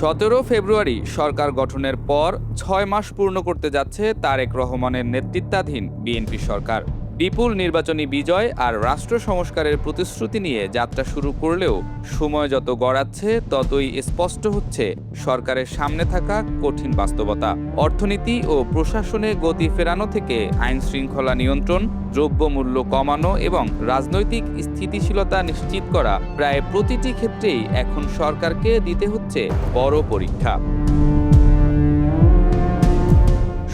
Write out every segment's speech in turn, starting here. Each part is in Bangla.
17 ফেব্রুয়ারি সরকার গঠনের পর ৬ মাস পূর্ণ করতে যাচ্ছে তারেক রহমানের নেতৃত্বাধীন বিএনপি সরকার। বিপুল নির্বাচনী বিজয় আর রাষ্ট্র সংস্কারের প্রতিশ্রুতি নিয়ে যাত্রা শুরু করলেও সময় যত গড়াচ্ছে ততই স্পষ্ট হচ্ছে সরকারের সামনে থাকা কঠিন বাস্তবতা। অর্থনীতি ও প্রশাসনে গতি ফেরানো থেকে আইন শৃঙ্খলা নিয়ন্ত্রণ, দ্রব্যমূল্য কমানো এবং রাজনৈতিক স্থিতিশীলতা নিশ্চিত করা, প্রায় প্রতিটি ক্ষেত্রেই এখন সরকারকে দিতে হচ্ছে বড় পরীক্ষা।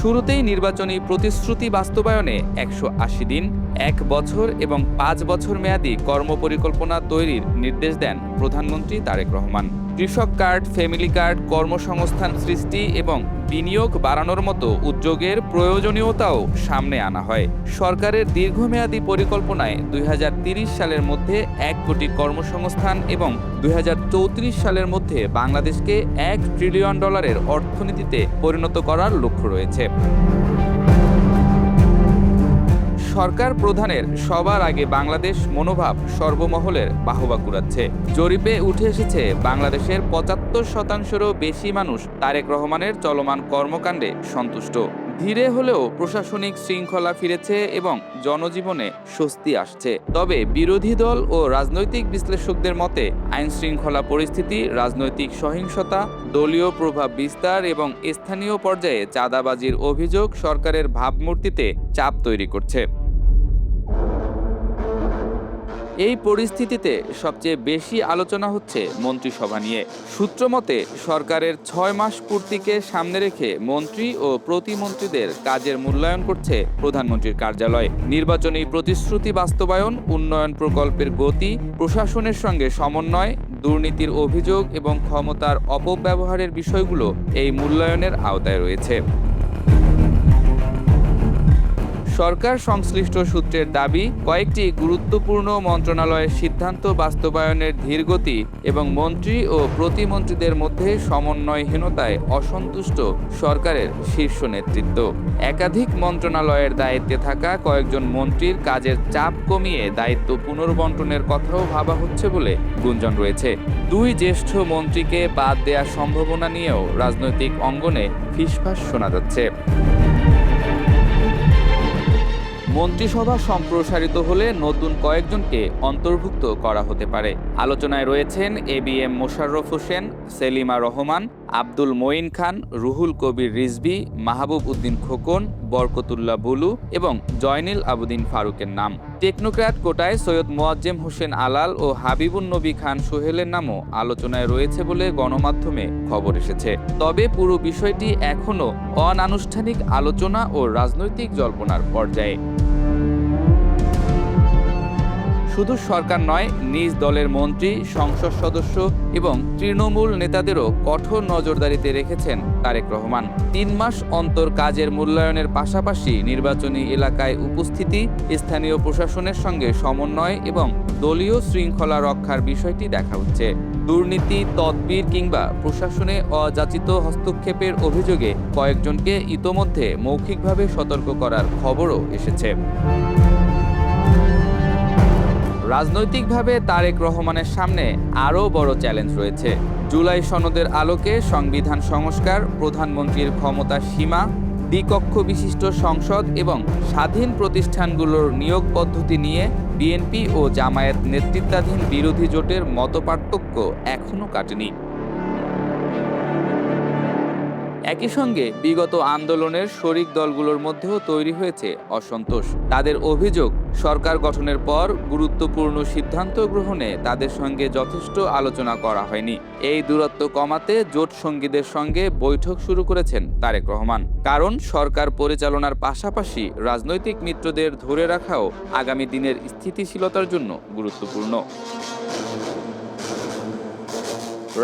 শুরুতেই নির্বাচনী প্রতিশ্রুতি বাস্তবায়নে ১৮০ দিন, ১ বছর এবং ৫ বছর মেয়াদী কর্মপরিকল্পনা তৈরির নির্দেশ দেন প্রধানমন্ত্রী তারেক রহমান। কৃষক কার্ড, ফ্যামিলি কার্ড, কর্মসংস্থান সৃষ্টি এবং বিনিয়োগ বাড়ানোর মতো উদ্যোগের প্রয়োজনীয়তাও সামনে আনা হয়। সরকারের দীর্ঘমেয়াদী পরিকল্পনায় ২০৩০ সালের মধ্যে ১ কোটি কর্মসংস্থান এবং ২০৩৪ সালের মধ্যে বাংলাদেশকে $১ ট্রিলিয়ন অর্থনীতিতে পরিণত করার লক্ষ্য রয়েছে। সরকার প্রধানের সবার আগে বাংলাদেশ মনোভাব সর্বমহলের বাহবা কুড়াচ্ছে। জরিপে উঠে এসেছে বাংলাদেশের ৭৫%-রও বেশি মানুষ তারেক রহমানের চলমান কর্মকাণ্ডে সন্তুষ্ট। ধীরে হলেও প্রশাসনিক শৃঙ্খলা ফিরেছে এবং জনজীবনে স্বস্তি আসছে। তবে বিরোধী দল ও রাজনৈতিক বিশ্লেষকদের মতে আইন শৃঙ্খলা পরিস্থিতি, রাজনৈতিক সহিংসতা, দলীয় প্রভাব বিস্তার এবং স্থানীয় পর্যায়ে চাঁদাবাজির অভিযোগ সরকারের ভাবমূর্তিতে চাপ তৈরি করছে। এই পরিস্থিতিতে সবচেয়ে বেশি আলোচনা হচ্ছে মন্ত্রিসভা নিয়ে। সূত্রমতে সরকারের ৬ মাস পূর্তিকে সামনে রেখে মন্ত্রী ও প্রতিমন্ত্রীদের কাজের মূল্যায়ন করছে প্রধানমন্ত্রীর কার্যালয়। নির্বাচনী প্রতিশ্রুতি বাস্তবায়ন, উন্নয়ন প্রকল্পের গতি, প্রশাসনের সঙ্গে সমন্বয়, দুর্নীতির অভিযোগ এবং ক্ষমতার অপব্যবহারের বিষয়গুলো এই মূল্যায়নের আওতায় রয়েছে। সরকার সংশ্লিষ্ট সূত্রের দাবি, কয়েকটি গুরুত্বপূর্ণ মন্ত্রণালয়ের সিদ্ধান্ত বাস্তবায়নের ধীরগতি এবং মন্ত্রী ও প্রতিমন্ত্রীদের মধ্যে সমন্বয়হীনতায় অসন্তুষ্ট সরকারের শীর্ষ নেতৃত্ব। একাধিক মন্ত্রণালয়ের দায়িত্বে থাকা কয়েকজন মন্ত্রীর কাজের চাপ কমিয়ে দায়িত্ব পুনর্বণ্টনের কথাও ভাবা হচ্ছে বলে গুঞ্জন রয়েছে। 2 জ্যেষ্ঠ মন্ত্রীকে বাদ দেওয়ার সম্ভাবনা নিয়েও রাজনৈতিক অঙ্গনে ফিসফাস শোনা যাচ্ছে। মন্ত্রিসভা সম্প্রসারিত হলে নতুন কয়েকজনকে অন্তর্ভুক্ত করা হতে পারে। আলোচনায় রয়েছেন এবিএম মোশাররফ হোসেন, সেলিমা রহমান, আব্দুল মঈন খান, রুহুল কবির রিজভী, মাহবুব উদ্দিন খোকন, বরকতুল্লাহ বুলু এবং জয়নুল আবেদিন ফারুকের নাম। টেকনোক্র্যাট কোটায় সৈয়দ মোয়াজ্জেম হোসেন আলাল ও হাবিবুন নবী খান সোহেলের নামও আলোচনায় রয়েছে বলে গণমাধ্যমে খবর এসেছে। তবে পুরো বিষয়টি এখনও অনানুষ্ঠানিক আলোচনা ও রাজনৈতিক জল্পনার পর্যায়ে। শুধু সরকার নয়, নিজ দলের মন্ত্রী, সংসদ সদস্য এবং তৃণমূল নেতাদেরও কঠোর নজরদারিতে রেখেছেন তারেক রহমান। 3 মাস অন্তর কাজের মূল্যায়নের পাশাপাশি নির্বাচনী এলাকায় উপস্থিতি, স্থানীয় প্রশাসনের সঙ্গে সমন্বয় এবং দলীয় শৃঙ্খলা রক্ষার বিষয়টি দেখা হচ্ছে। দুর্নীতি, তদবির কিংবা প্রশাসনে অযাচিত হস্তক্ষেপের অভিযোগে কয়েকজনকে ইতোমধ্যে মৌখিকভাবে সতর্ক করার খবরও এসেছে। রাজনৈতিকভাবে তারেক রহমানের সামনে আরও বড় চ্যালেঞ্জ রয়েছে। জুলাই সনদের আলোকে সংবিধান সংস্কার, প্রধানমন্ত্রীর ক্ষমতার সীমা, দ্বিকক্ষ বিশিষ্ট সংসদ এবং স্বাধীন প্রতিষ্ঠানগুলোর নিয়োগ পদ্ধতি নিয়ে বিএনপি ও জামায়াত নেতৃত্বাধীন বিরোধী জোটের মতপার্থক্য এখনও কাটেনি। একই সঙ্গে বিগত আন্দোলনের শরিক দলগুলোর মধ্যেও তৈরি হয়েছে অসন্তোষ। তাদের অভিযোগ, সরকার গঠনের পর গুরুত্বপূর্ণ সিদ্ধান্ত গ্রহণে তাদের সঙ্গে যথেষ্ট আলোচনা করা হয়নি। এই দূরত্ব কমাতে জোট সঙ্গীদের সঙ্গে বৈঠক শুরু করেছেন তারেক রহমান। কারণ সরকার পরিচালনার পাশাপাশি রাজনৈতিক মিত্রদের ধরে রাখাও আগামী দিনের স্থিতিশীলতার জন্য গুরুত্বপূর্ণ।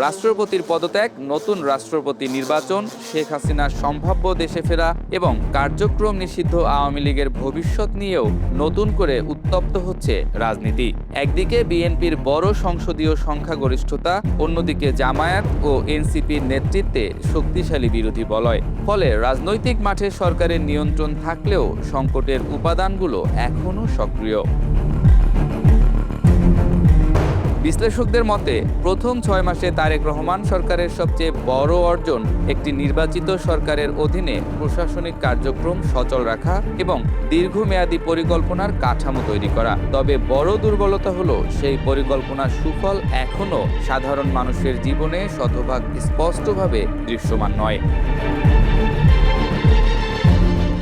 রাষ্ট্রপতির পদত্যাগ, নতুন রাষ্ট্রপতি নির্বাচন, শেখ হাসিনার সম্ভাব্য দেশে ফেরা এবং কার্যক্রম নিষিদ্ধ আওয়ামী লীগের ভবিষ্যৎ নিয়েও নতুন করে উত্তপ্ত হচ্ছে রাজনীতি। একদিকে বিএনপির বড় সংসদীয় সংখ্যাগরিষ্ঠতা, অন্যদিকে জামায়াত ও এনসিপির নেতৃত্বে শক্তিশালী বিরোধী বলয়। ফলে রাজনৈতিক মাঠে সরকারের নিয়ন্ত্রণ থাকলেও সংকটের উপাদানগুলো এখনও সক্রিয়। বিশ্লেষকদের মতে প্রথম 6 মাসে তারেক রহমান সরকারের সবচেয়ে বড় অর্জন একটি নির্বাচিত সরকারের অধীনে প্রশাসনিক কার্যক্রম সচল রাখা এবং দীর্ঘমেয়াদী পরিকল্পনার কাঠামো তৈরি করা। তবে বড় দুর্বলতা হলো সেই পরিকল্পনার সুফল এখনো সাধারণ মানুষের জীবনে শতভাগ স্পষ্টভাবে দৃশ্যমান নয়।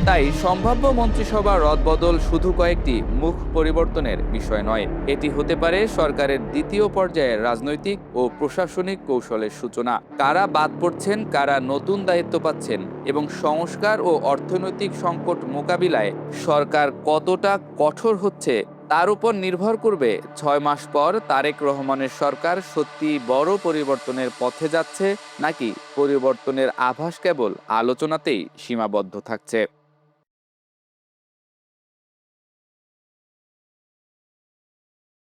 তাই সম্ভাব্য মন্ত্রিসভা রদবদল শুধু কয়েকটি মুখ পরিবর্তনের বিষয় নয়, এটি হতে পারে সরকারের দ্বিতীয় পর্যায়ের রাজনৈতিক ও প্রশাসনিক কৌশলের সূচনা। কারা বাদ পড়ছেন, কারা নতুন দায়িত্ব পাচ্ছেন এবং সংস্কার ও অর্থনৈতিক সংকট মোকাবিলায় সরকার কতটা কঠোর হচ্ছে তার উপর নির্ভর করবে 6 মাস পর তারেক রহমানের সরকার সত্যি বড় পরিবর্তনের পথে যাচ্ছে নাকি পরিবর্তনের আভাস কেবল আলোচনাতেই সীমাবদ্ধ থাকছে।